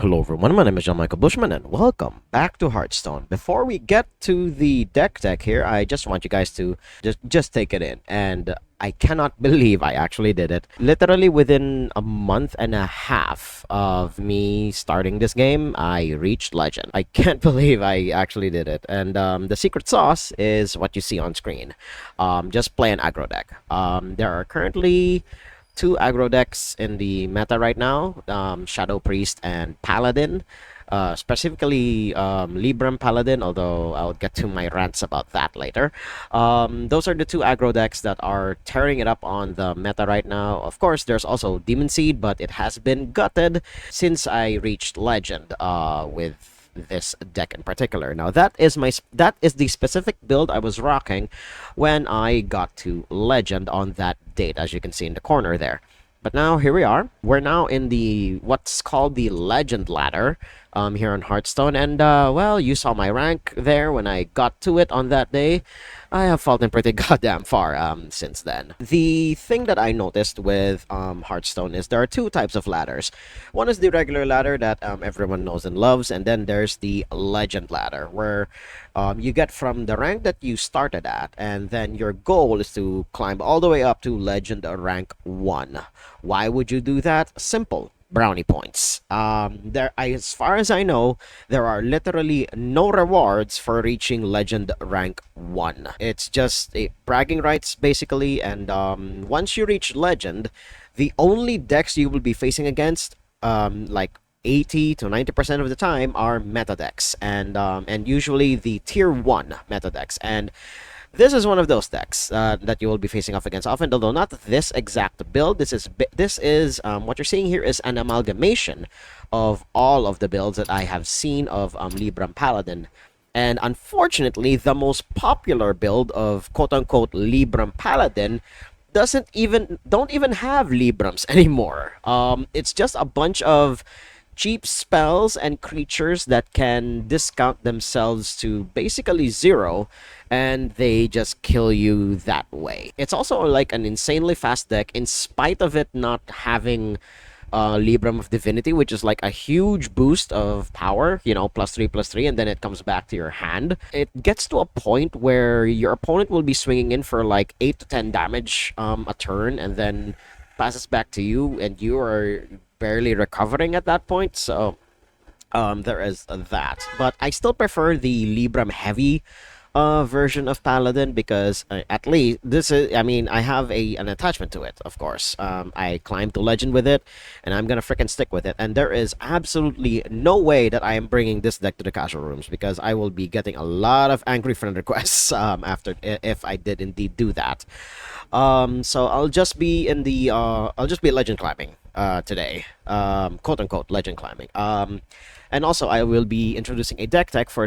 Hello everyone, my name is Jean-Michael Bushman and welcome back to Hearthstone. Before we get to the deck here, I just want you guys to just take it in. And I cannot believe I actually did it. Literally within a month and a half of me starting this game, I reached Legend. I can't believe I actually did it. And the secret sauce is what you see on screen. Just play an aggro deck. There are currently two aggro decks in the meta right now, Shadow Priest and Paladin. Specifically Libram Paladin, although I'll get to my rants about that later. Those are the two aggro decks that are tearing it up on the meta right now. Of course, there's also Demon Seed, but it has been gutted since I reached Legend with this deck in particular. Now that is the specific build I was rocking when I got to Legend on that date, as you can see in the corner there. But now here we are. We're now in the what's called the Legend ladder here on Hearthstone, and well, you saw my rank there when I got to it on that day. I have fallen pretty goddamn far since then. The thing that I noticed with Hearthstone is there are two types of ladders. One is the regular ladder that everyone knows and loves, and then there's the Legend ladder, where you get from the rank that you started at, and then your goal is to climb all the way up to Legend rank 1. Why would you do that? Simple. Brownie points. As far as I know, there are literally no rewards for reaching Legend rank 1. It's just a bragging rights, basically, and once you reach Legend, the only decks you will be facing against, like 80 to 90% of the time, are meta decks, and usually the tier 1 meta decks. And this is one of those decks that you will be facing off against often, although not this exact build. This is what you're seeing here is an amalgamation of all of the builds that I have seen of Libram Paladin. And unfortunately, the most popular build of quote-unquote Libram Paladin don't even have Librams anymore. It's just a bunch of cheap spells and creatures that can discount themselves to basically 0, and they just kill you that way. It's also like an insanely fast deck, in spite of it not having Libram of Divinity, which is like a huge boost of power, you know, +3/+3, and then it comes back to your hand. It gets to a point where your opponent will be swinging in for like 8 to 10 damage a turn, and then passes back to you, and you are barely recovering at that point. So there is that. But I still prefer the Libram heavy version of Paladin, because at least this is, I mean, I have an attachment to it, of course. I climbed to Legend with it, and I'm gonna freaking stick with it. And there is absolutely no way that I am bringing this deck to the casual rooms, because I will be getting a lot of angry friend requests after, if I did indeed do that. So I'll just be in the I'll just be Legend climbing today, quote unquote Legend climbing. And also, I will be introducing a deck tech for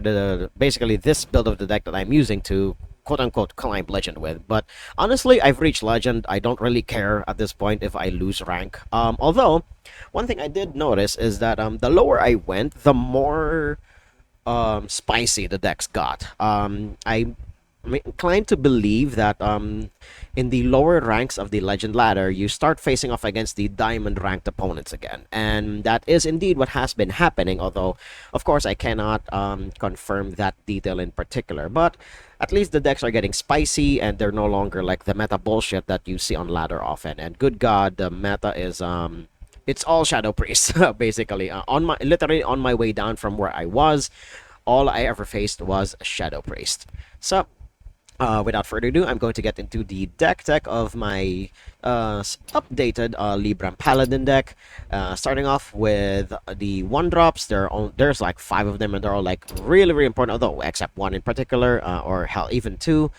basically this build of the deck that I'm using to quote-unquote climb Legend with. But honestly, I've reached Legend. I don't really care at this point if I lose rank. Although, one thing I did notice is that the lower I went, the more spicy the decks got. I'm inclined to believe that in the lower ranks of the Legend ladder, you start facing off against the diamond ranked opponents again. And that is indeed what has been happening, although, of course, I cannot confirm that detail in particular. But at least the decks are getting spicy, and they're no longer like the meta bullshit that you see on ladder often. And good God, the meta is it's all Shadow Priest, basically. Literally on my way down from where I was, all I ever faced was Shadow Priest. So without further ado, I'm going to get into the deck tech of my updated Libram Paladin deck. Starting off with the 1-drops. There's like 5 of them, and they're all like really, really important, although except 1 in particular, or hell, even 2.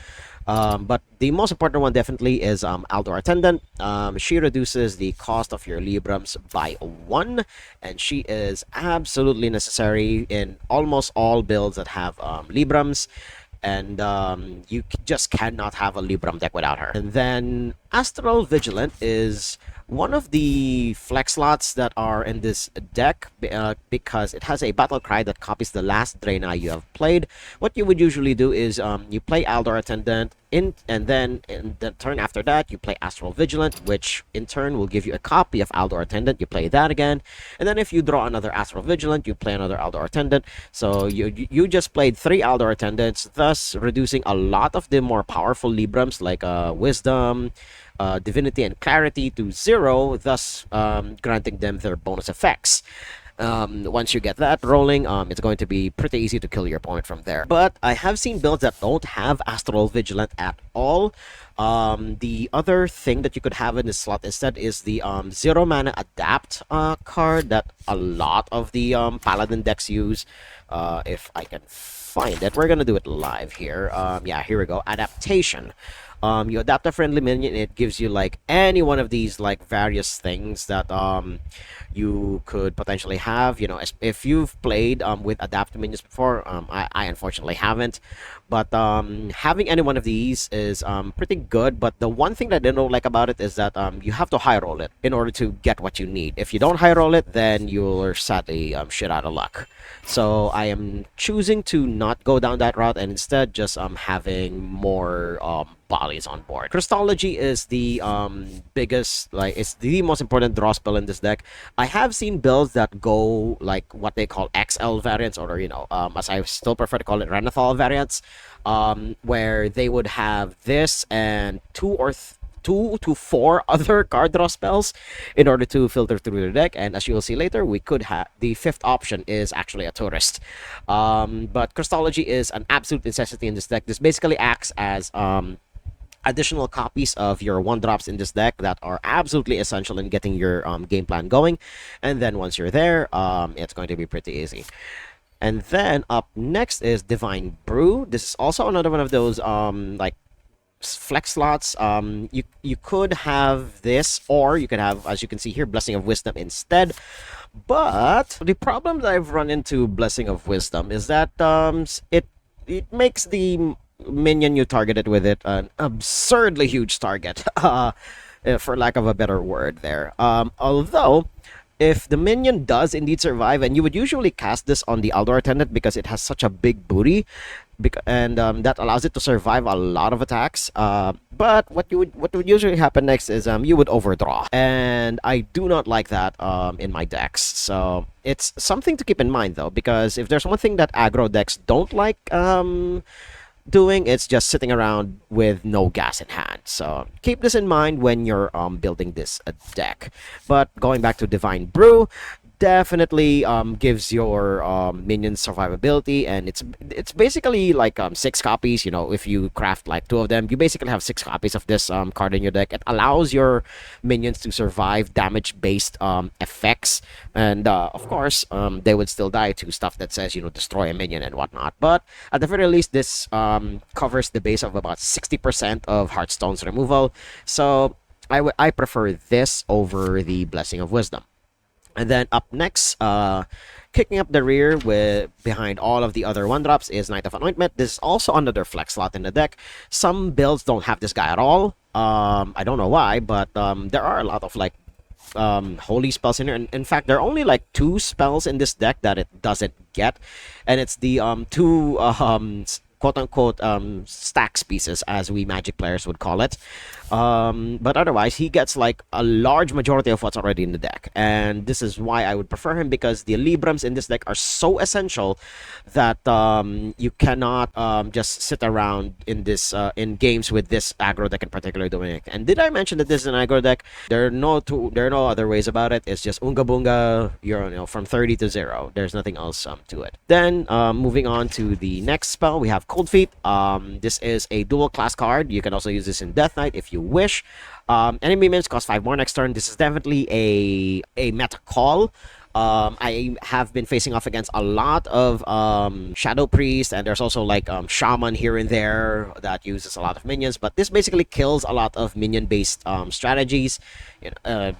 But the most important one definitely is Aldor Attendant. She reduces the cost of your Librams by 1, and she is absolutely necessary in almost all builds that have Librams. And you just cannot have a Libram deck without her. And then Astral Vigilant is one of the flex slots that are in this deck, because it has a battle cry that copies the last Draenei you have played. What you would usually do is you play Aldor Attendant, and then in the turn after that, you play Astral Vigilant, which in turn will give you a copy of Aldor Attendant. You play that again, and then if you draw another Astral Vigilant, you play another Aldor Attendant. So you just played 3 Aldor Attendants, thus reducing a lot of the more powerful Librams like Wisdom, Divinity, and Clarity to 0, thus granting them their bonus effects. Once you get that rolling, it's going to be pretty easy to kill your opponent from there. But I have seen builds that don't have Astral Vigilant at all. The other thing that you could have in this slot instead is the 0 mana Adapt card that a lot of the Paladin decks use. If I can find it, we're gonna do it live here. Yeah, here we go. Adaptation. You adapt a friendly minion, it gives you like any one of these like various things that you could potentially have. You know, if you've played with adapted minions before, I unfortunately haven't, but having any one of these is pretty good. But the one thing that I don't like about it is that you have to high roll it in order to get what you need. If you don't high roll it, then you're sadly shit out of luck. So I am choosing to not go down that route and instead just having more bodies on board. Christology is the biggest, like, it's the most important draw spell in this deck. I have seen builds that go like what they call XL variants, or you know, as I still prefer to call it, Renathal variants, where they would have this and 2 to 4 other card draw spells in order to filter through the deck. And as you will see later, we could have the 5th option is actually a tourist. But Christology is an absolute necessity in this deck. This basically acts as additional copies of your 1-drops in this deck that are absolutely essential in getting your game plan going. And then once you're there, it's going to be pretty easy. And then up next is Divine Brew. This is also another one of those like flex slots. You could have this, or you could have, as you can see here, Blessing of Wisdom instead. But the problem that I've run into Blessing of Wisdom is that it makes the minion you targeted with it an absurdly huge target, for lack of a better word there. Although if the minion does indeed survive, and you would usually cast this on the Aldor Attendant because it has such a big booty, and that allows it to survive a lot of attacks. But what would usually happen next is you would overdraw, and I do not like that in my decks. So it's something to keep in mind though, because if there's one thing that aggro decks don't like doing, it's just sitting around with no gas in hand. So keep this in mind when you're building this deck. But going back to Divine Brew, definitely gives your minions survivability, and it's basically like 6 copies. You know, if you craft like 2 of them, you basically have 6 copies of this card in your deck. It allows your minions to survive damage based effects, and of course they would still die to stuff that says, you know, destroy a minion and whatnot. But at the very least, this covers the base of about 60% of Hearthstone's removal. So I prefer this over the Blessing of Wisdom. And then up next, kicking up the rear with behind all of the other 1-drops is Knight of Anointment. This is also another flex slot in the deck. Some builds don't have this guy at all. I don't know why, but there are a lot of like holy spells in here. And in fact, there are only like 2 spells in this deck that it doesn't get, and it's the 2 quote-unquote stacks pieces, as we Magic players would call it. But otherwise, he gets like a large majority of what's already in the deck, and this is why I would prefer him, because the Librams in this deck are so essential that you cannot just sit around in this in games with this aggro deck in particular doing it. And did I mention that this is an aggro deck? There are no other ways about it. It's just Unga Bunga, you know, from 30 to 0. There's nothing else to it. Then moving on to the next spell, we have Cold Feet. This is a dual class card. You can also use this in Death Knight if you wish. Enemy minions cost 5 more next turn. This is definitely a meta call. I have been facing off against a lot of Shadow Priest, and there's also like Shaman here and there that uses a lot of minions, but this basically kills a lot of minion-based strategies,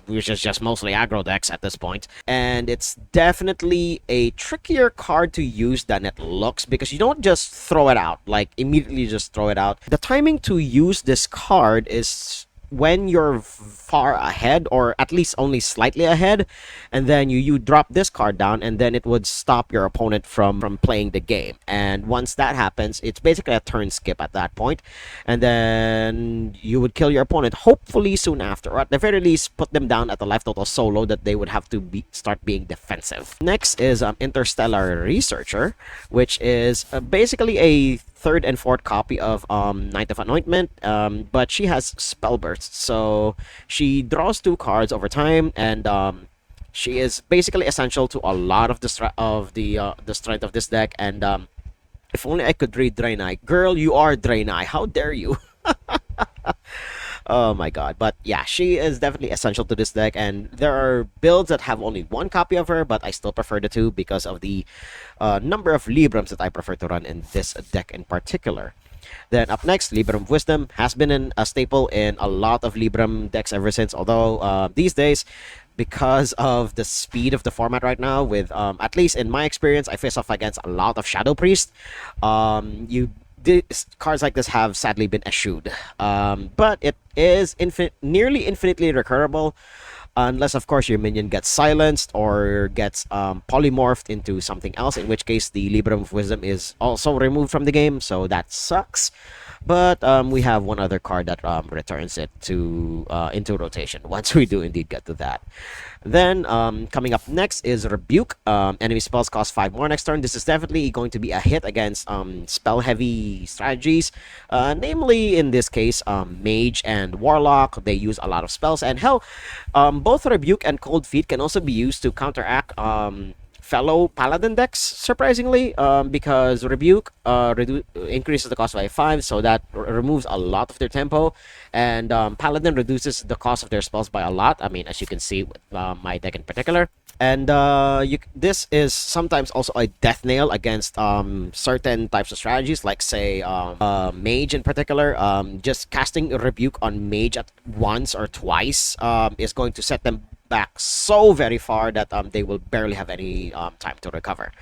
which is just mostly aggro decks at this point. And it's definitely a trickier card to use than it looks, because you don't just throw it out, like immediately just throw it out. The timing to use this card is when you're far ahead, or at least only slightly ahead, and then you drop this card down, and then it would stop your opponent from playing the game. And once that happens, it's basically a turn skip at that point, and then you would kill your opponent hopefully soon after, or at the very least put them down at the life total so low that they would have to start being defensive. Next is Interstellar Researcher, which is basically a third and fourth copy of Knight of Anointment, but she has spell bursts, so she draws 2 cards over time, and she is basically essential to a lot of the strength of this deck. And if only I could read Draenei. Girl, you are Draenei. How dare you? Oh my god. But yeah, she is definitely essential to this deck, and there are builds that have only 1 copy of her, but I still prefer the 2 because of the number of Librams that I prefer to run in this deck in particular. Then up next, Libram of Wisdom has been a staple in a lot of Libram decks ever since, although these days, because of the speed of the format right now, with at least in my experience, I face off against a lot of Shadow Priest. Cards like this have sadly been eschewed, but it is nearly infinitely recurable, unless of course your minion gets silenced or gets polymorphed into something else, in which case the Libram of Wisdom is also removed from the game, so that sucks. But we have one other card that returns it to into rotation once we do indeed get to that. Then coming up next is Rebuke. Enemy spells cost 5 more next turn. This is definitely going to be a hit against spell-heavy strategies. Namely, in this case, Mage and Warlock. They use a lot of spells. And hell, both Rebuke and Cold Feet can also be used to counteract fellow Paladin decks, surprisingly, because Rebuke increases the cost by 5, so that removes a lot of their tempo, and Paladin reduces the cost of their spells by a lot. I mean, as you can see with my deck in particular. And this is sometimes also a death nail against certain types of strategies, like say Mage in particular. Just casting a Rebuke on Mage at once or twice is going to set them back so very far that they will barely have any time to recover.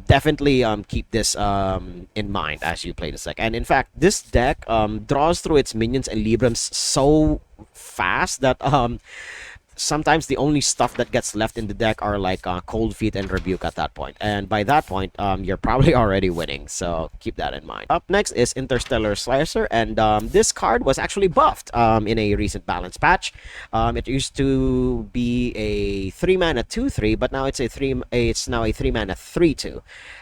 Definitely keep this in mind as you play this deck. And in fact, this deck draws through its minions and Librams so fast that sometimes the only stuff that gets left in the deck are like Cold Feet and Rebuke at that point. And by that point, you're probably already winning, so keep that in mind. Up next is Interstellar Slicer, and this card was actually buffed in a recent balance patch. It used to be a 3-mana 2/3, but now it's now a 3-mana 3/2.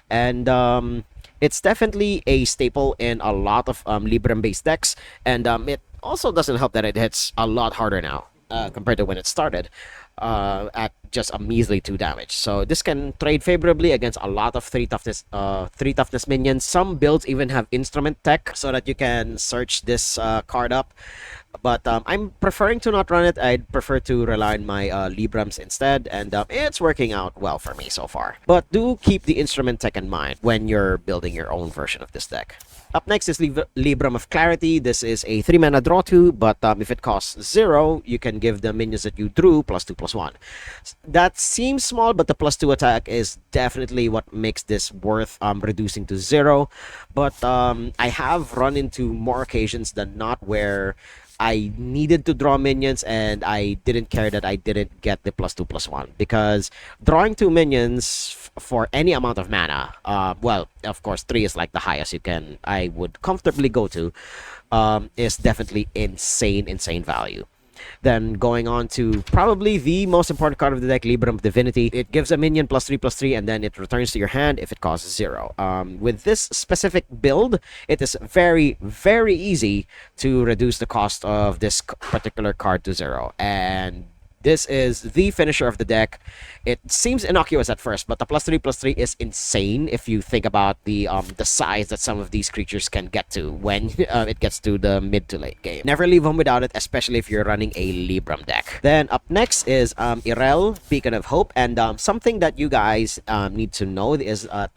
And it's definitely a staple in a lot of Libram-based decks, and it also doesn't help that it hits a lot harder now. Compared to when it started, at just a measly 2 damage. So this can trade favorably against a lot of 3 toughness minions. Some builds even have instrument tech so that you can search this card up. But I'm preferring to not run it. I'd prefer to rely on my Librams instead, and it's working out well for me so far. But do keep the instrument tech in mind when you're building your own version of this deck. Up next is Libram of Clarity. This is a 3-mana draw 2, but if it costs 0, you can give the minions that you drew +2/+1. That seems small, but the +2 attack is definitely what makes this worth reducing to 0. But I have run into more occasions than not where I needed to draw minions and I didn't care that I didn't get the +2/+1, because drawing 2 minions for any amount of mana, well, of course 3 is like the highest I would comfortably go to, is definitely insane value. Then going on to probably the most important card of the deck, Libram of Divinity. It gives a minion +3/+3, and then it returns to your hand if it costs 0. With this specific build, it is very easy to reduce the cost of this particular card to 0. And this is the finisher of the deck. It seems innocuous at first, but the +3/+3 is insane if you think about the size that some of these creatures can get to when it gets to the mid to late game. Never leave home without it, especially if you're running a Libram deck. Then up next is Irel, Beacon of Hope, and something that you guys need to know is that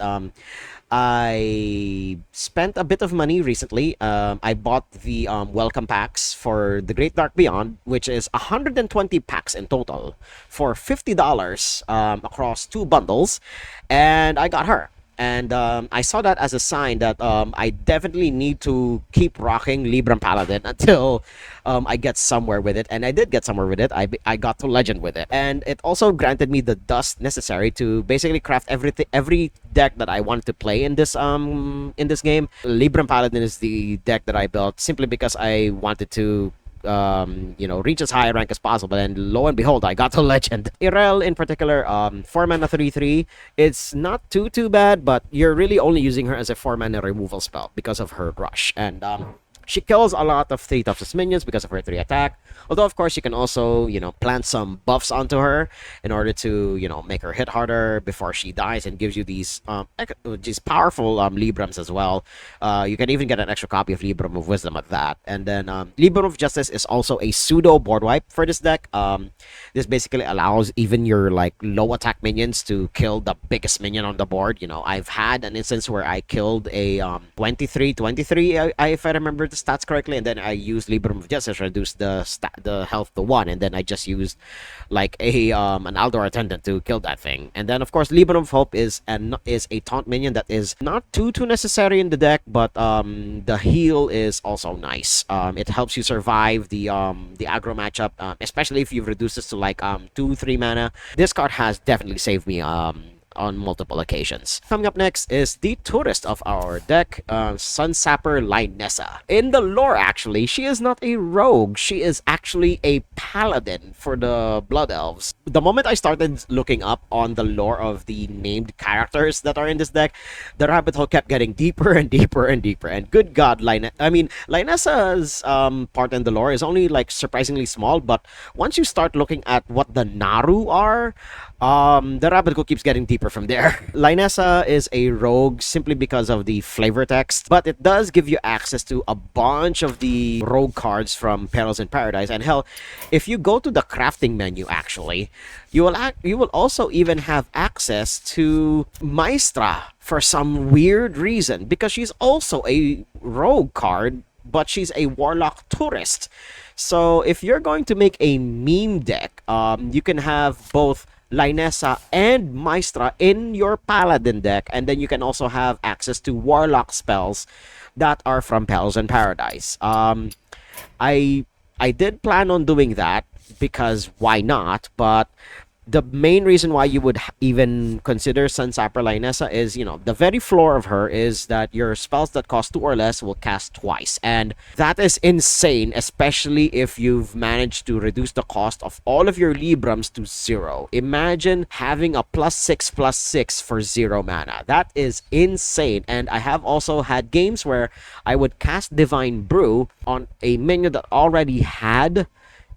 I spent a bit of money recently. I bought the welcome packs for The Great Dark Beyond, which is 120 packs in total for $50 across 2 bundles, and I got her. And I saw that as a sign that I definitely need to keep rocking Libram Paladin until I get somewhere with it. And I did get somewhere with it. I got to Legend with it. And it also granted me the dust necessary to basically craft every deck that I wanted to play in this game. Libram Paladin is the deck that I built simply because I wanted to reach as high a rank as possible, and lo and behold, I got to Legend. Irel in particular, 4 mana 3/3. It's not too bad, but you're really only using her as a 4 mana removal spell because of her rush, and she kills a lot of 3 toughest minions because of her 3 attack. Although, of course, you can also, plant some buffs onto her in order to, make her hit harder before she dies, and gives you these powerful Librams as well. You can even get an extra copy of Libram of Wisdom at that. And then Libram of Justice is also a pseudo board wipe for this deck. This basically allows even your low attack minions to kill the biggest minion on the board. I've had an instance where I killed a 23, if I remember the stats correctly, and then I used Libram of Justice to reduce the health to 1, and then I just used an Aldor Attendant to kill that thing. And then of course Libram of Hope is a taunt minion that is not too necessary in the deck, but the heal is also nice. It helps you survive the aggro matchup, especially if you've reduced this to 2-3 mana. This card has definitely saved me on multiple occasions. Coming up next is the tourist of our deck, Sunsapper Lynessa. In the lore, actually, she is not a rogue. She is actually a paladin for the Blood Elves. The moment I started looking up on the lore of the named characters that are in this deck, the rabbit hole kept getting deeper and deeper and deeper. And good God, Lynessa's part in the lore is only surprisingly small, but once you start looking at what the Naru are, the rabbit hole keeps getting deeper from there. Lynessa is a rogue simply because of the flavor text, but it does give you access to a bunch of the rogue cards from Perils in Paradise. And hell, if you go to the crafting menu, actually, you will also even have access to Maestra for some weird reason, because she's also a rogue card, but she's a warlock tourist. So if you're going to make a meme deck, you can have both Lynessa and Maestra in your Paladin deck, and then you can also have access to Warlock spells that are from Perils in Paradise. I did plan on doing that because why not? But the main reason why you would even consider Sunsapper Lynessa is, the very floor of her is that your spells that cost 2 or less will cast twice. And that is insane, especially if you've managed to reduce the cost of all of your Librams to 0. Imagine having a +6/+6 for 0 mana. That is insane. And I have also had games where I would cast Divine Brew on a minion that already had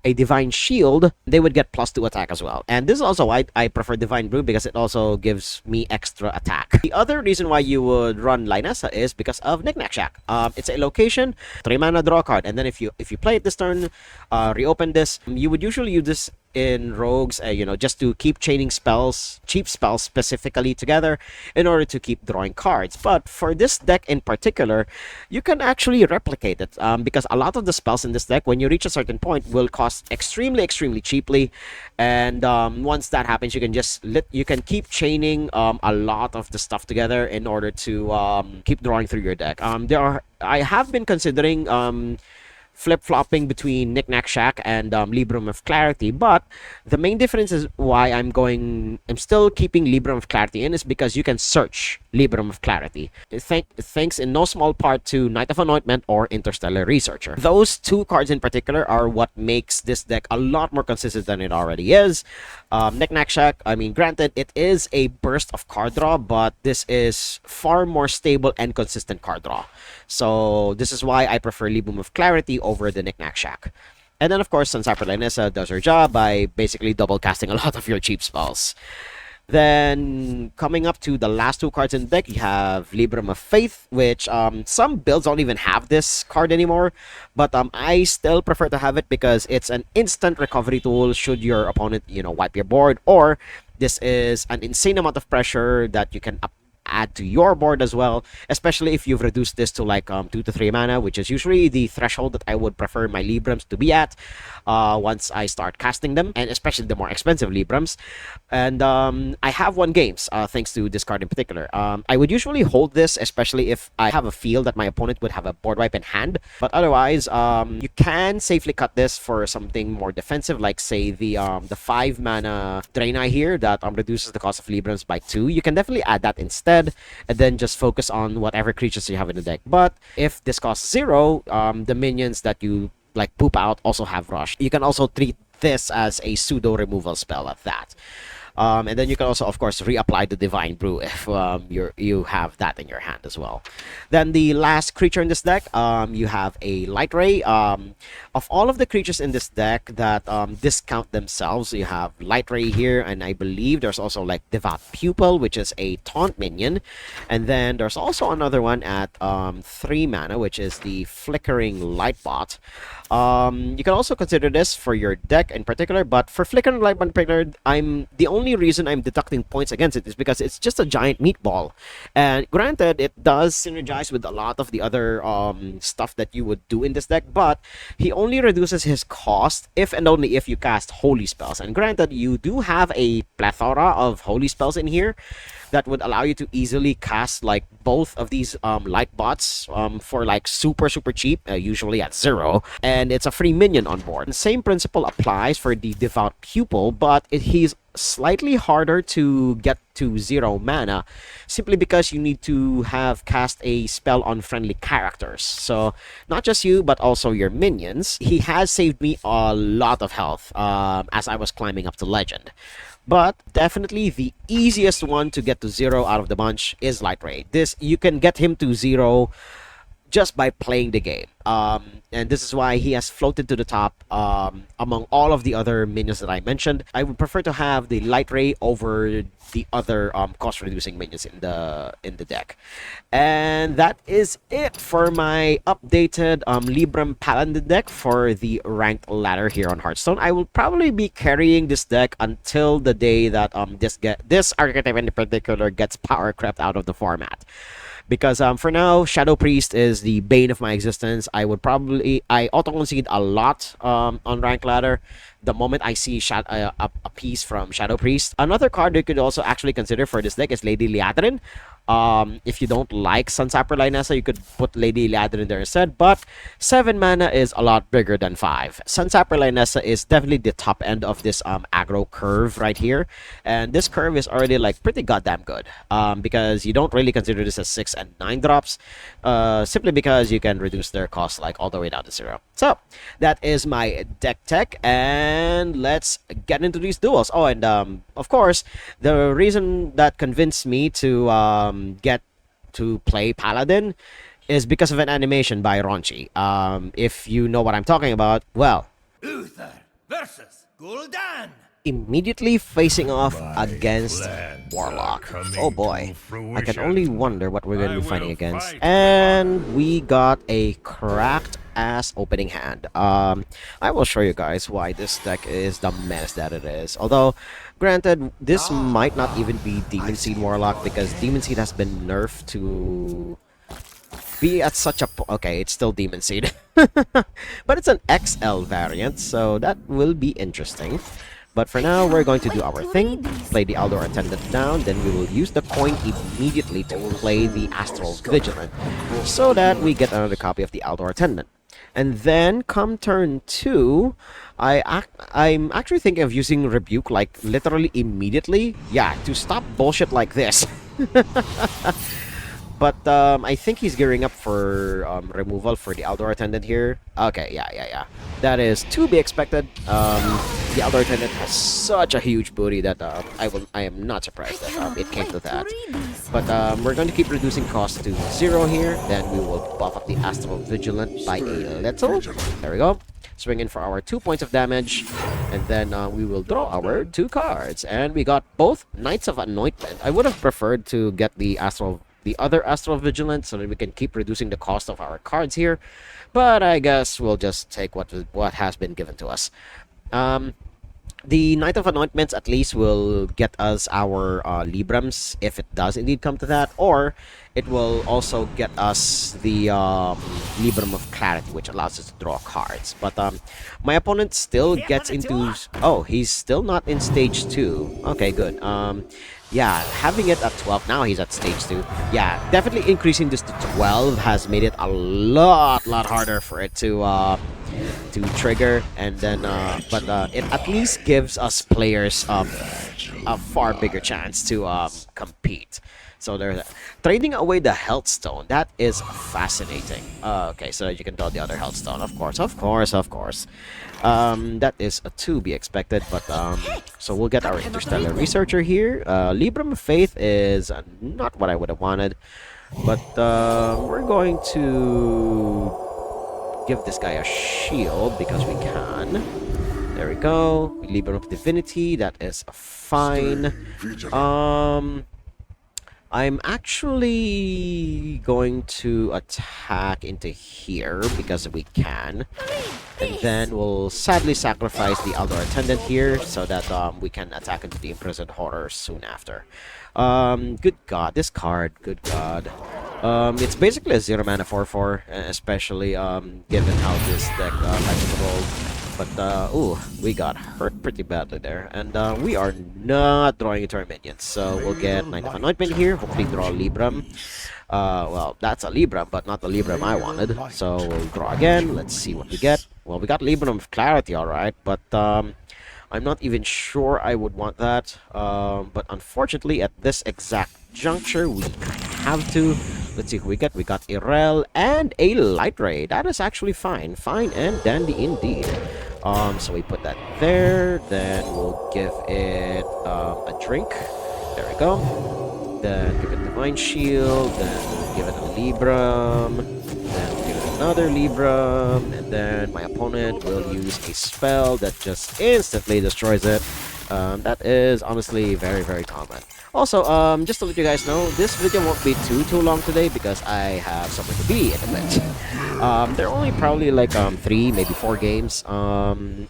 a Divine Shield. They would get +2 attack as well. And this is also why I prefer Divine Brew, because it also gives me extra attack. The other reason why you would run Lynessa is because of Knickknack Shack. It's a location, 3 mana draw card, and then if you play it this turn, reopen this, you would usually use this in rogues, just to keep chaining spells, cheap spells specifically together in order to keep drawing cards. But for this deck in particular, you can actually replicate it, because a lot of the spells in this deck, when you reach a certain point, will cost extremely cheaply. And once that happens, you can keep chaining a lot of the stuff together in order to keep drawing through your deck. I have been considering flip-flopping between Knickknack Shack and Libram of Clarity, but the main difference is why I'm still keeping Libram of Clarity in is because you can search Libram of Clarity, thanks in no small part to Knight of Anointment or Interstellar Researcher. Those 2 cards in particular are what makes this deck a lot more consistent than it already is. Knickknack Shack, granted, it is a burst of card draw, but this is far more stable and consistent card draw. So this is why I prefer Libram of Clarity over the Knickknack Shack. And then, of course, Sunsapper Lynessa does her job by basically double casting a lot of your cheap spells. Then, coming up to the last 2 cards in the deck, you have Libram of Faith, which some builds don't even have this card anymore. But I still prefer to have it because it's an instant recovery tool should your opponent, wipe your board. Or this is an insane amount of pressure that you can add to your board as well, especially if you've reduced this to like 2 to 3 mana, which is usually the threshold that I would prefer my Librams to be at once I start casting them, and especially the more expensive Librams. And I have won games thanks to this card in particular. I would usually hold this, especially if I have a feel that my opponent would have a board wipe in hand, but otherwise you can safely cut this for something more defensive, like say the 5 mana Draenei here that reduces the cost of Librams by 2. You can definitely add that instead, and then just focus on whatever creatures you have in the deck. But if this costs 0, the minions that you like poop out also have rush. You can also treat this as a pseudo removal spell at that. And then you can also, of course, reapply the Divine Brew if you have that in your hand as well. Then the last creature in this deck, you have a Light Ray. Of all of the creatures in this deck that discount themselves, you have Light Ray here, and I believe there's also like Devout Pupil, which is a taunt minion. And then there's also another one at 3 mana, which is the Flickering Lightbot. You can also consider this for your deck in particular, but for Flickering Lightbot in particular, the only reason I'm deducting points against it is because it's just a giant meatball. And granted, it does synergize with a lot of the other stuff that you would do in this deck, but he only reduces his cost if and only if you cast holy spells. And granted, you do have a plethora of holy spells in here that would allow you to easily cast like both of these light bots for like super cheap, usually at 0, and it's a free minion on board. The same principle applies for the Devout Pupil, but he's slightly harder to get to 0 mana simply because you need to have cast a spell on friendly characters. So not just you, but also your minions. He has saved me a lot of health as I was climbing up to legend. But definitely the easiest one to get to 0 out of the bunch is Light Ray. This, you can get him to 0 just by playing the game. And this is why he has floated to the top among all of the other minions that I mentioned. I would prefer to have the Light Ray over the other cost-reducing minions in the deck. And that is it for my updated Libram Paladin deck for the ranked ladder here on Hearthstone. I will probably be carrying this deck until the day that this archetype in particular gets power crept out of the format. Because for now, Shadow Priest is the bane of my existence. I auto-concede a lot on rank ladder the moment I see a piece from Shadow Priest. Another card you could also actually consider for this deck is Lady Liadrin. If you don't like Sunsapper Lionessa, you could put Lady Liadrin there instead, but 7 mana is a lot bigger than 5. Sunsapper Lionessa is definitely the top end of this aggro curve right here, and this curve is already like pretty goddamn good because you don't really consider this as 6 and 9 drops simply because you can reduce their cost like all the way down to 0. So that is my deck tech, and let's get into these duels. Oh, and of course, the reason that convinced me to get to play Paladin is because of an animation by Ronchi. If you know what I'm talking about, well, Uther versus Gul'dan. Immediately facing off against Warlock. Oh boy, I can only wonder what we're going to be fighting against. And we got a cracked ass opening hand. I will show you guys why this deck is the mess that it is. Although, granted, this might not even be Demon Seed Warlock because Demon Seed has been nerfed to be at such a okay, it's still Demon Seed. But it's an XL variant, so that will be interesting. But for now, we're going to do our thing, play the Aldor Attendant down, then we will use the coin immediately to play the Astral Vigilant, so that we get another copy of the Aldor Attendant. And then, come turn 2, I'm actually thinking of using Rebuke, like, literally immediately. Yeah, to stop bullshit like this. But I think he's gearing up for removal for the Aldor Attendant here. Okay, yeah. That is to be expected. The Aldor Attendant has such a huge booty that I am not surprised that it came to that. But we're going to keep reducing cost to 0 here. Then we will buff up the Astral Vigilant by a little. There we go. Swing in for our 2 points of damage, and then we will draw our 2 cards. And we got both Knights of Anointment. I would have preferred to get the other Astral Vigilant so that we can keep reducing the cost of our cards here, but I guess we'll just take what has been given to us. The Knight of Anointments at least will get us our Librams if it does indeed come to that, or it will also get us the Libram of Clarity, which allows us to draw cards. But my opponent still gets into... Oh, he's still not in stage 2. Okay, good. Yeah, having it at 12, now he's at stage 2. Yeah, definitely increasing this to 12 has made it a lot harder for it to trigger, and then but it at least gives us players a far bigger chance to compete. So they're trading away the Hearthstone. That is fascinating. Okay, so you can draw the other Hearthstone, of course. That is to be expected, but so we'll get our Interstellar Researcher here. Libram of Faith is not what I would have wanted, but we're going to give this guy a shield because we can. There we go. Libram of Divinity, that is fine. I'm actually going to attack into here because we can. And then we'll sadly sacrifice the Eldor Attendant here so that we can attack into the Imprisoned Horror soon after. Good God, this card, good God. It's basically a 0 mana 4/4, especially given how this deck likes to roll. But, ooh, we got hurt pretty badly there. And we are not drawing into our minions. So we'll get Knight of Anointment here. Hopefully draw Libram. Well, that's a Libram, but not the Libram I wanted. So we'll draw again. Let's see what we get. Well, we got Libram of Clarity, alright. But I'm not even sure I would want that. But unfortunately, at this exact juncture, we have to. Let's see who we get. We got Irel and a Light Ray. That is actually fine. Fine and dandy indeed. So we put that there. Then we'll give it a drink. There we go. Then give it Divine Shield. Then we'll give it a Libram. Then we'll give it another Libram. And then my opponent will use a spell that just instantly destroys it. That is honestly very, very common. Also, just to let you guys know, this video won't be too long today because I have somewhere to be in a bit. There are only probably like 3, maybe 4 games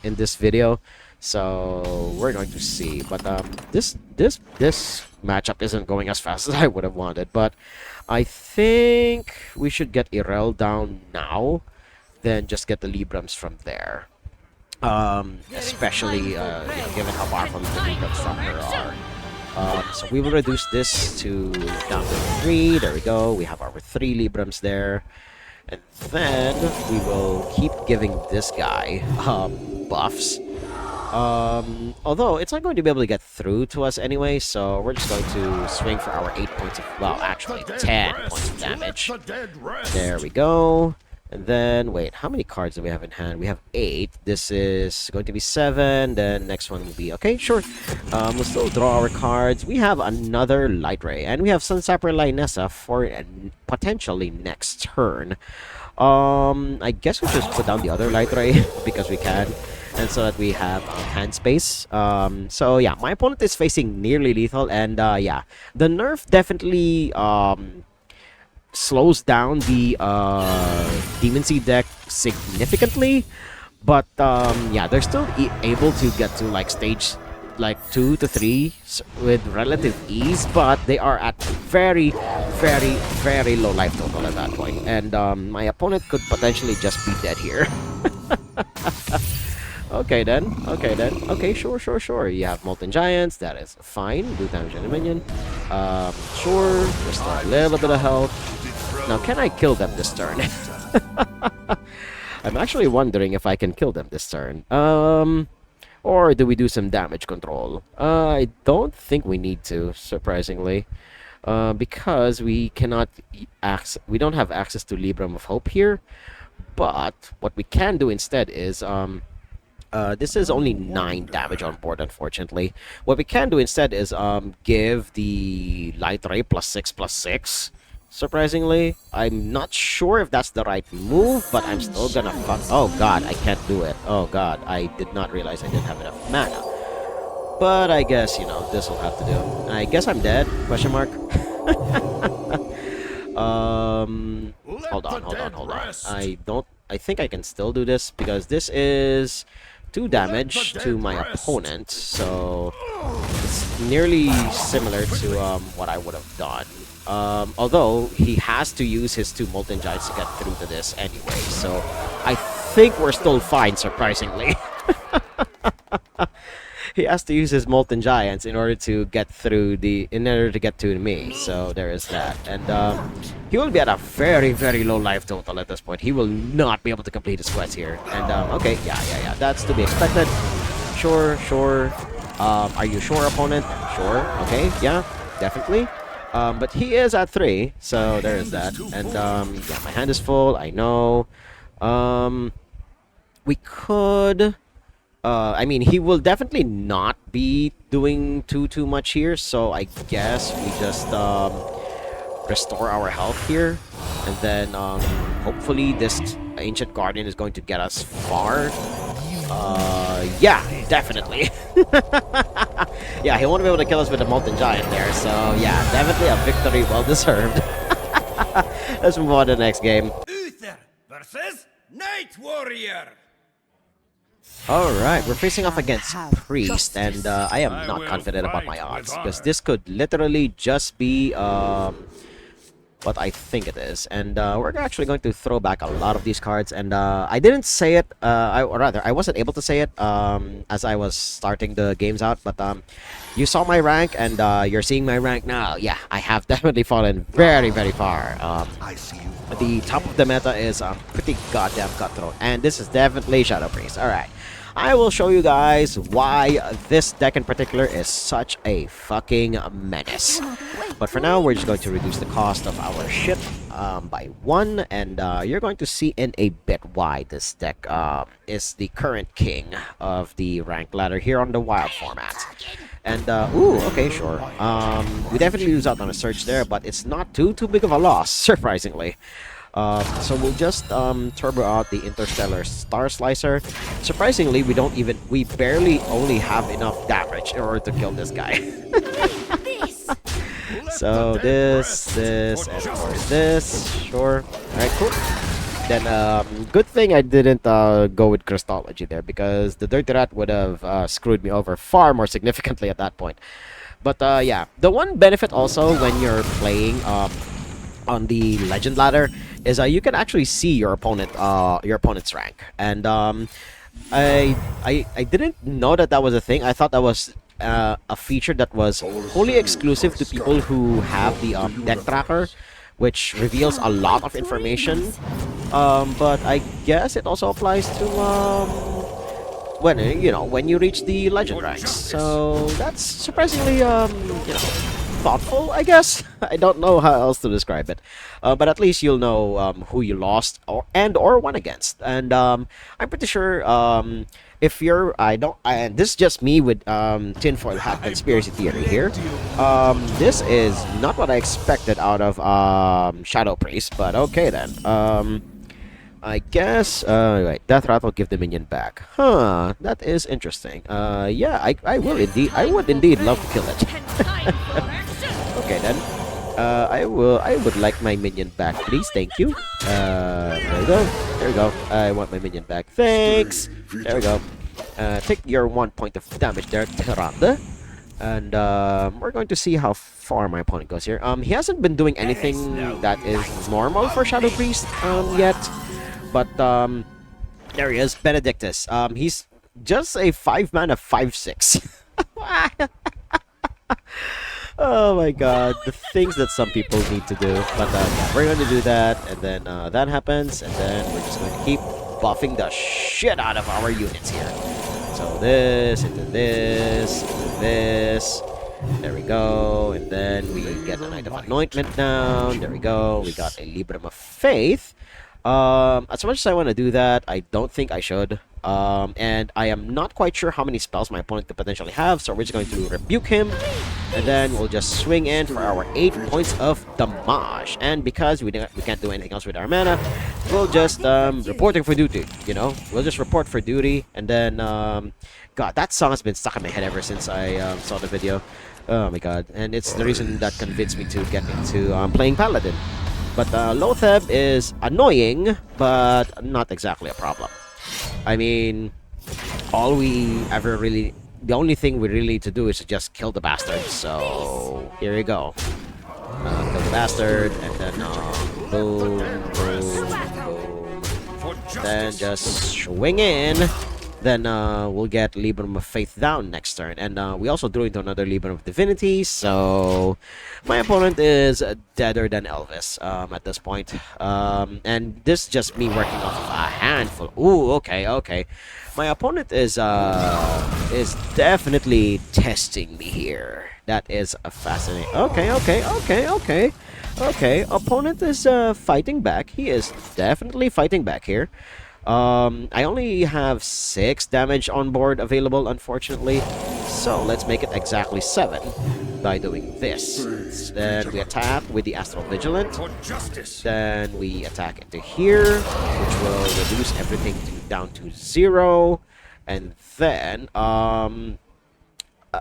in this video, so we're going to see. But this matchup isn't going as fast as I would have wanted. But I think we should get Irel down now, then just get the Librams from there. Especially given how powerful the Librams from her are. So we will reduce this to down to 3. There we go. We have our 3 Librams there. And then we will keep giving this guy buffs. Although it's not going to be able to get through to us anyway, so we're just going to swing for our 8 points of, well, actually 10 points of damage. There we go. And then, wait, how many cards do we have in hand? We have 8. This is going to be 7. Then next one will be... Okay, sure. We'll still draw our cards. We have another Light Ray. And we have Sunsapper Lionessa for potentially next turn. I guess we'll just put down the other Light Ray because we can. And so that we have hand space. So, yeah, my opponent is facing nearly lethal. And, yeah, the nerf definitely... slows down the Demon Seed deck significantly, but yeah, they're still able to get to like stage like 2 to 3 with relative ease, but they are at very low life total at that point, and my opponent could potentially just be dead here. Okay then. Okay, sure. You have Molten Giants, that is fine. Do damage on a minion. Sure, just a little bit of health. Now, can I kill them this turn? I'm actually wondering if I can kill them this turn. Or do we do some damage control? I don't think we need to, surprisingly. Because we cannot we don't have access to Libram of Hope here. But what we can do instead is this is only 9 damage on board, unfortunately. What we can do instead is give the Light Ray +6/+6. Surprisingly, I'm not sure if that's the right move, but I'm still gonna fuck. Oh god, I can't do it. Oh god, I did not realize I didn't have enough mana. But I guess, you know, this will have to do. I guess I'm dead? Question mark. Hold on. I think I can still do this because this is 2 damage to my opponent, so it's nearly similar to what I would have done. Although he has to use his 2 Molten Giants to get through to this anyway, so I think we're still fine, surprisingly. He has to use his Molten Giants in order to get through to me, so there is that. And he will be at a very, very low life total at this point. He will not be able to complete his quest here. And okay, yeah, that's to be expected. Sure. Are you sure, opponent? Sure. Okay, yeah, definitely. But he is at 3, so there is that. And yeah, my hand is full, I know. We could... I mean, he will definitely not be doing too much here, so I guess we just restore our health here, and then hopefully this Ancient Guardian is going to get us far. Yeah, definitely. Yeah, he won't be able to kill us with the Molten Giant there, so yeah, definitely a victory well deserved. Let's move on to the next game. Uther versus Night Warrior. Alright, we're facing off against Priest, and I am not confident about my odds, because this could literally just be what I think it is. And we're actually going to throw back a lot of these cards, and I didn't say it, or rather, I wasn't able to say it as I was starting the games out, but you saw my rank, and you're seeing my rank now. Yeah, I have definitely fallen very, very far. The top of the meta is pretty goddamn cutthroat, and this is definitely Shadow Priest. Alright, I will show you guys why this deck in particular is such a fucking menace. But for now, we're just going to reduce the cost of our ship by 1, and you're going to see in a bit why this deck is the current king of the rank ladder here on the Wild format. And, ooh, okay, sure. We definitely lose out on a Surge there, but it's not too big of a loss, surprisingly. So we'll just turbo out the Interstellar Star Slicer. Surprisingly, we barely only have enough damage in order to kill this guy. So this, and of course this, sure. Alright, cool. Then, good thing I didn't go with Christology there, because the Dirty Rat would have screwed me over far more significantly at that point. But yeah, the one benefit also when you're playing on the Legend ladder is you can actually see your opponent's rank. And I didn't know that was a thing. I thought that was a feature that was wholly exclusive to people who have the deck tracker, which reveals a lot of information. But I guess it also applies to when you reach the Legend ranks. So that's surprisingly thoughtful, I guess. I don't know how else to describe it, but at least you'll know who you lost or won against. And I'm pretty sure if you're and this is just me with tinfoil hat conspiracy theory here. This is not what I expected out of Shadow Priest, but okay then. I guess, wait, Death Rat will give the minion back. Huh, that is interesting. Yeah, I would indeed love to kill it. Okay then. I would like my minion back, please, thank you. There we go, there we go. I want my minion back, thanks. There we go. Take your 1 point of damage there, Terande. And we're going to see how far my opponent goes here. He hasn't been doing anything that is normal for Shadow Priest yet. But there he is, Benedictus. He's just a 5-mana 5/6. Oh my god, the things that some people need to do. But yeah, we're going to do that, and then that happens, and then we're just going to keep buffing the shit out of our units here. So this, into this, into this. There we go, and then we get a Knight of Anointment down. There we go, we got a Libram of Faith. As much as I want to do that, I don't think I should. And I am not quite sure how many spells my opponent could potentially have, so we're just going to rebuke him, and then we'll just swing in for our 8 points of damage. And because we can't do anything else with our mana, we'll just reporting for duty. You know, we'll just report for duty, and then God, that song has been stuck in my head ever since I saw the video. Oh my god, and it's the reason that convinced me to get into playing Paladin. But Lotheb is annoying, but not exactly a problem. I mean, all we ever really, the only thing we really need to do is to just kill the bastard. So here you go. Kill the bastard, and then boom, boom, boom. Then just swing in. Then we'll get Librum of Faith down next turn. And we also drew into another Librum of Divinity, so my opponent is deader than Elvis at this point. And this is just me working off of a handful. Ooh, okay, okay. My opponent is definitely testing me here. That is a fascinating... Okay, okay, okay, okay. Okay, opponent is fighting back. He is definitely fighting back here. I only have 6 damage on board available, unfortunately. So let's make it exactly 7 by doing this. Then we attack with the Astral Vigilant. Then we attack into here, which will reduce everything down to 0. And then,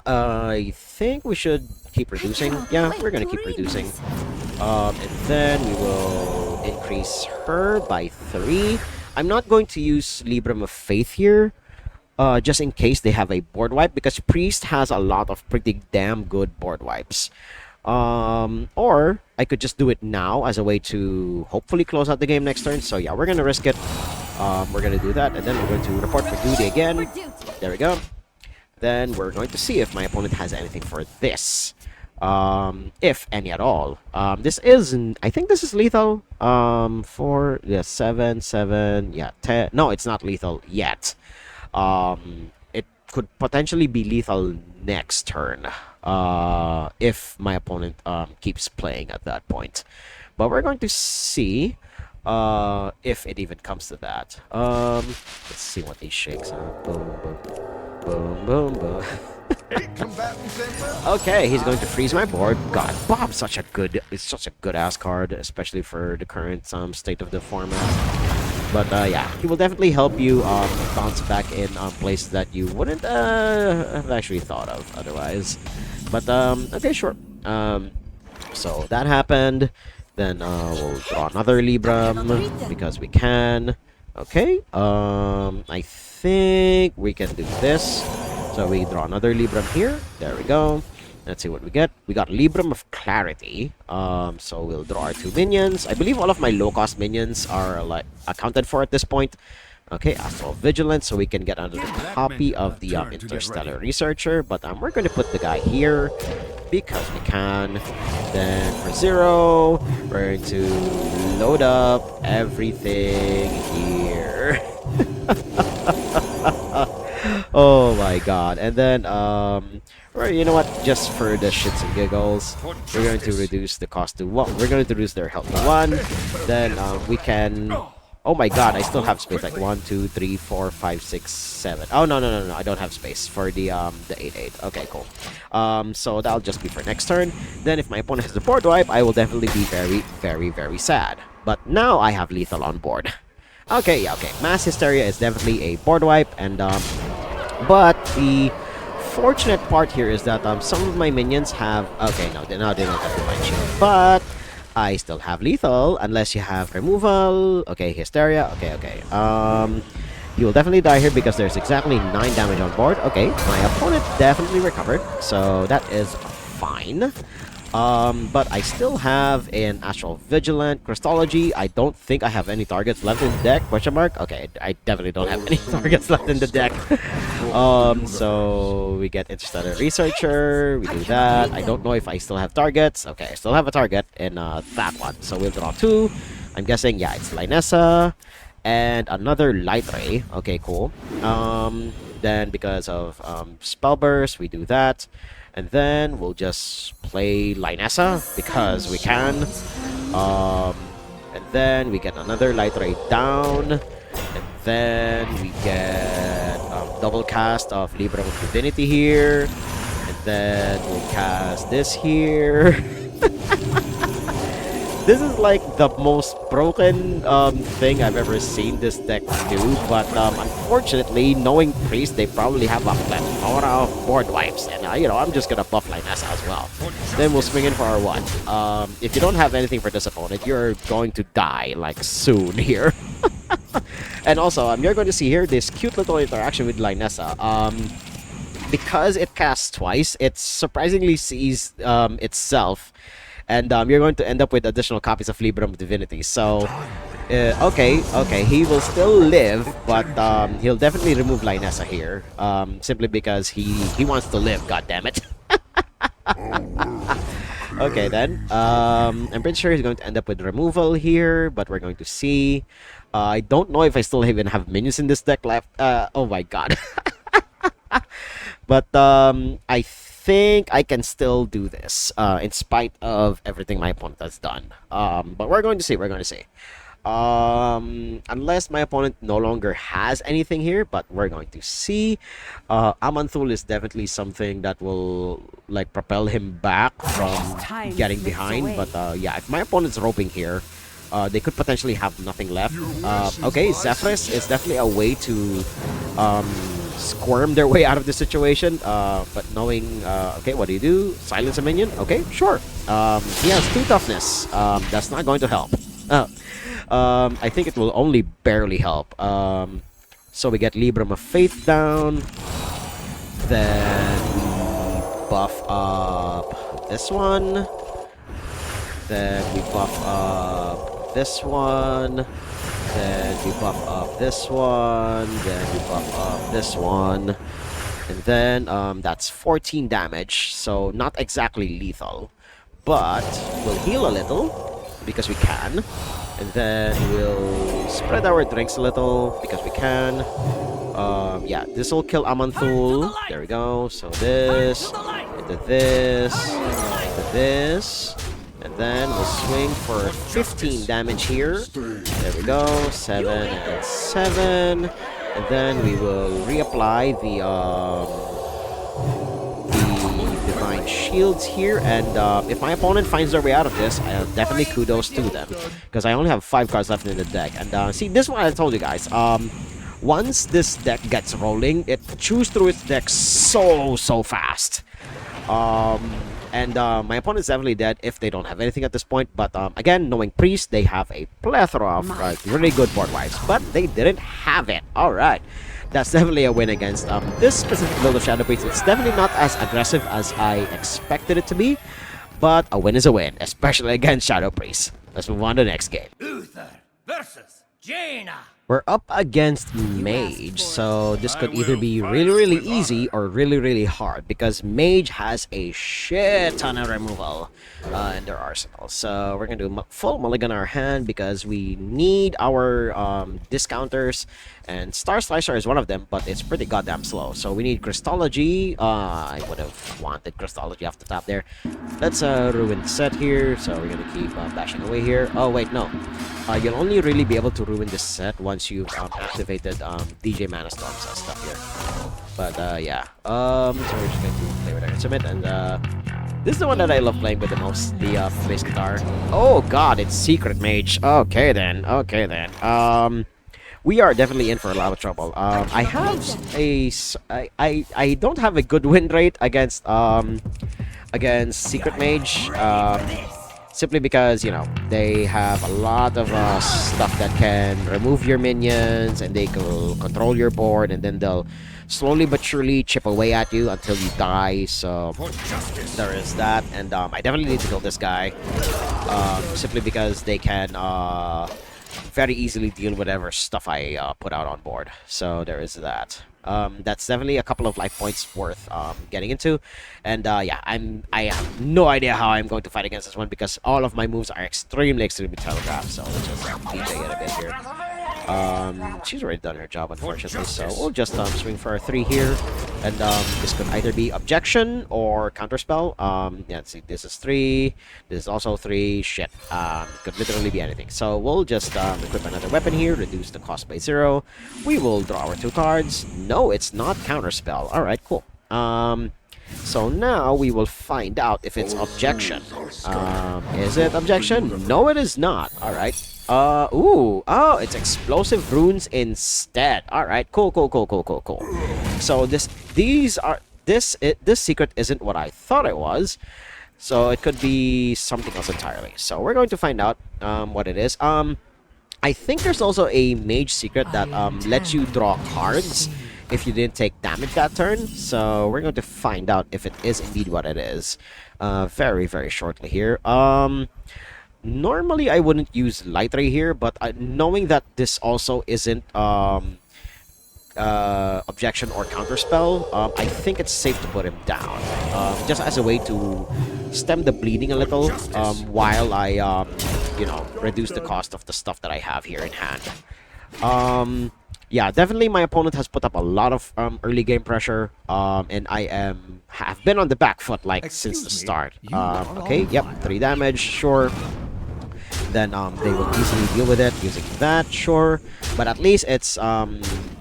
I think we should keep reducing. Yeah, we're gonna keep reducing. And then we will increase her by 3. I'm not going to use Librum of Faith here, just in case they have a board wipe, because Priest has a lot of pretty damn good board wipes. Or I could just do it now as a way to hopefully close out the game next turn. So yeah, we're gonna risk it. We're gonna do that, and then we're going to report for duty again. There we go. Then we're going to see if my opponent has anything for this. If any at all. This is, I think this is lethal. For the 7, 7, yeah, 10. No, it's not lethal yet. It could potentially be lethal next turn. If my opponent keeps playing at that point. But we're going to see if it even comes to that. Let's see what he shakes. Boom, boom, boom, boom, boom. Okay, he's going to freeze my board. God, Bob's such a good, it's such a good ass card, especially for the current state of the format. But yeah, he will definitely help you bounce back in places that you wouldn't have actually thought of otherwise. But okay, sure. So that happened. Then we'll draw another Librum because we can. Okay. I think we can do this. So we draw another Librum here. There we go. Let's see what we get. We got Librum of Clarity. So we'll draw our 2 minions. I believe all of my low-cost minions are like accounted for at this point. Okay, Astral Vigilance, so we can get another copy of the Interstellar Researcher. But we're going to put the guy here because we can. Then for 0, we're going to load up everything here. Oh my god. And then, or you know what? Just for the shits and giggles, we're going to reduce the cost to 1. We're going to reduce their health to 1. Then we can... Oh my god, I still have space. Like 1, 2, 3, 4, 5, 6, 7. Oh, no, no, no, no. I don't have space for the 8-8. Okay, cool. So that'll just be for next turn. Then if my opponent has the board wipe, I will definitely be very, very, very sad. But now I have lethal on board. Okay, yeah, okay. Mass Hysteria is definitely a board wipe, and but the fortunate part here is that some of my minions have... Okay, no, they don't have Divine Shield, but I still have lethal, unless you have removal. Okay, Hysteria. Okay, okay. You will definitely die here because there's exactly 9 damage on board. Okay, my opponent definitely recovered, so that is fine. But I still have an Astral Vigilant, Christology. I don't think I have any targets left in the deck, question mark. Okay, I definitely don't have any targets left in the deck. So we get Interstellar Researcher, we do that. I don't know if I still have targets. Okay, I still have a target in that one. So we'll draw 2. I'm guessing, yeah, it's Lynessa and another Light Ray. Okay, cool. Then because of Spell Burst, we do that. And then we'll just play Lynessa because we can. And then we get another Light Ray down. And then we get double cast of Librum of Divinity here. And then we'll cast this here. This is like the most broken thing I've ever seen this deck do, but unfortunately, knowing Priest, they probably have a plethora of board wipes, and you know, I'm just gonna buff Lynessa as well. Then we'll swing in for our 1. If you don't have anything for this opponent, you're going to die like soon here. And also, you're going to see here this cute little interaction with Lynessa. Because it casts twice, it surprisingly sees itself, and you're going to end up with additional copies of Librum Divinity. So, okay, he will still live, but he'll definitely remove Lynessa here, simply because he wants to live. God damn it! Okay, then. I'm pretty sure he's going to end up with removal here, but we're going to see. I don't know if I still even have minions in this deck left. Oh my god. But I think I can still do this, in spite of everything my opponent has done. But we're going to see. We're going to see. Unless my opponent no longer has anything here, but we're going to see. Amanthul is definitely something that will like propel him back from getting behind. But yeah, if my opponent's roping here, they could potentially have nothing left. Okay, Zephrys is definitely a way to squirm their way out of the situation. But knowing, okay, what do you do? Silence a minion? Okay, sure. He has 2 toughness. That's not going to help. I think it will only barely help. So we get Librum of Faith down. Then we buff up this one. Then we buff up this one. Then we buff up this one. Then we buff up this one. And then that's 14 damage. So not exactly lethal. But we'll heal a little because we can. And then we'll spread our drinks a little because we can. Yeah, this will kill Amanthul. There we go. So this, into this, into this. And then we'll swing for 15 damage here. There we go. 7 and 7. And then we will reapply the Divine Shields here. And if my opponent finds their way out of this, I'll definitely kudos to them. Because I only have 5 cards left in the deck. And see, this one I told you guys. Once this deck gets rolling, it chews through its deck so fast. And my opponent's definitely dead if they don't have anything at this point. But again, knowing Priest, they have a plethora of really good board wipes. But they didn't have it. Alright. That's definitely a win against this specific build of Shadow Priest. It's definitely not as aggressive as I expected it to be. But a win is a win, especially against Shadow Priest. Let's move on to the next game. Uther versus Jaina. We're up against Mage, so this could either be really easy or really hard, because Mage has a shit ton of removal in their arsenal. So we're gonna do full mulligan our hand because we need our discounters, and Star Slicer is one of them, but it's pretty goddamn slow. So we need Crystology. I would have wanted Crystology off the top there. Let's ruin the set here, so we're gonna keep bashing away here. Oh wait, no. You'll only really be able to ruin this set once you've activated DJ Mana Storms stuff here. But yeah, so we're just going to play with our Submit, and this is the one that I love playing with the most, the bass guitar. Oh god, it's Secret Mage. Okay then, we are definitely in for a lot of trouble. I have a, I don't have a good win rate against Secret Mage. Simply because, you know, they have a lot of stuff that can remove your minions, and they will control your board, and then they'll slowly but surely chip away at you until you die. So there is that, and I definitely need to kill this guy, simply because they can very easily deal with whatever stuff I put out on board. So there is that. That's definitely a couple of life points worth getting into, and yeah, I have no idea how I'm going to fight against this one because all of my moves are extremely telegraphed. So let's just DJ it a bit here. She's already done her job, unfortunately, so we'll just swing for a 3 here, and this could either be Objection or Counterspell. Yeah, let's see, this is 3, this is also 3, shit, could literally be anything. So we'll just equip another weapon here, reduce the cost by 0. We will draw our 2 cards. No, it's not Counterspell. Alright, cool. So now we will find out if it's Objection. Is it Objection? No, it is not. Alright. Ooh, oh, it's Explosive Runes instead. Alright, cool. So this secret isn't what I thought it was. So it could be something else entirely. So we're going to find out what it is. I think there's also a mage secret that lets you draw cards if you didn't take damage that turn. So we're going to find out if it is indeed what it is very, very shortly here. Normally I wouldn't use Light Ray here, but knowing that this also isn't objection or counterspell, I think it's safe to put him down, just as a way to stem the bleeding a little, while I, you know, reduce the cost of the stuff that I have here in hand. Yeah, definitely my opponent has put up a lot of early game pressure, and I have been on the back foot like since the start. Okay, yep, 3 damage, sure. Then they will easily deal with it using that, sure. But at least it's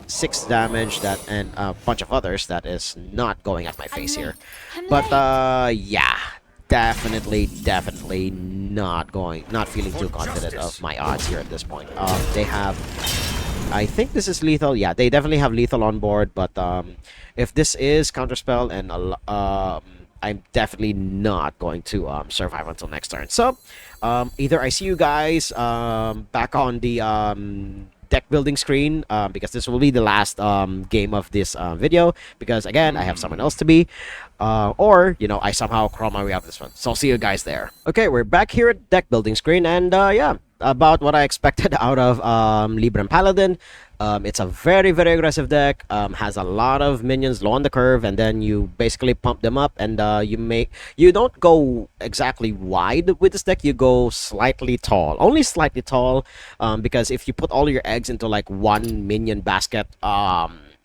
6 damage that and a bunch of others that is not going at my face here. But yeah, definitely not feeling too confident of my odds here at this point. They have, I think this is lethal. Yeah, they definitely have lethal on board, but if this is counterspell, and I'm definitely not going to survive until next turn. So either I see you guys back on the deck building screen, because this will be the last game of this video, because again I have someone else to be, or you know, I somehow crawl my way out of this one. So I'll see you guys there. Okay, we're back here at deck building screen, and yeah, about what I expected out of Librem Paladin. It's a very, very aggressive deck, has a lot of minions low on the curve, and then you basically pump them up, and you don't go exactly wide with this deck, you go slightly tall, only slightly tall, because if you put all your eggs into like one minion basket,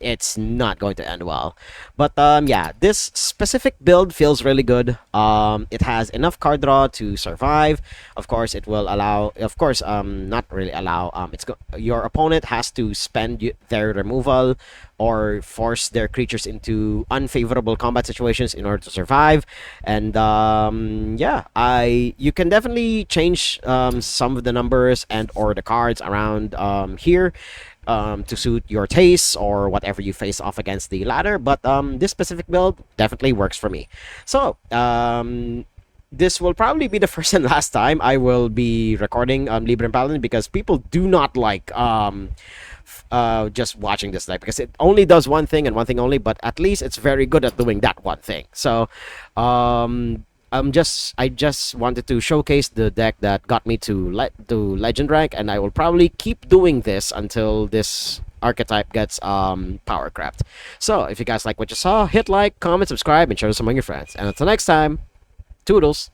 it's not going to end well. But yeah, this specific build feels really good. It has enough card draw to survive. Of course, it will allow, of course, not really allow, your opponent has to spend their removal or force their creatures into unfavorable combat situations in order to survive. And yeah, you can definitely change some of the numbers and or the cards around here to suit your tastes or whatever you face off against the ladder. But this specific build definitely works for me. So this will probably be the first and last time I will be recording Librem Paladin, because people do not like just watching this deck, because it only does one thing and one thing only, but at least it's very good at doing that one thing. So I just wanted to showcase the deck that got me to legend rank, and I will probably keep doing this until this archetype gets power crept. So if you guys like what you saw, hit like, comment, subscribe, and share this among your friends. And until next time, toodles.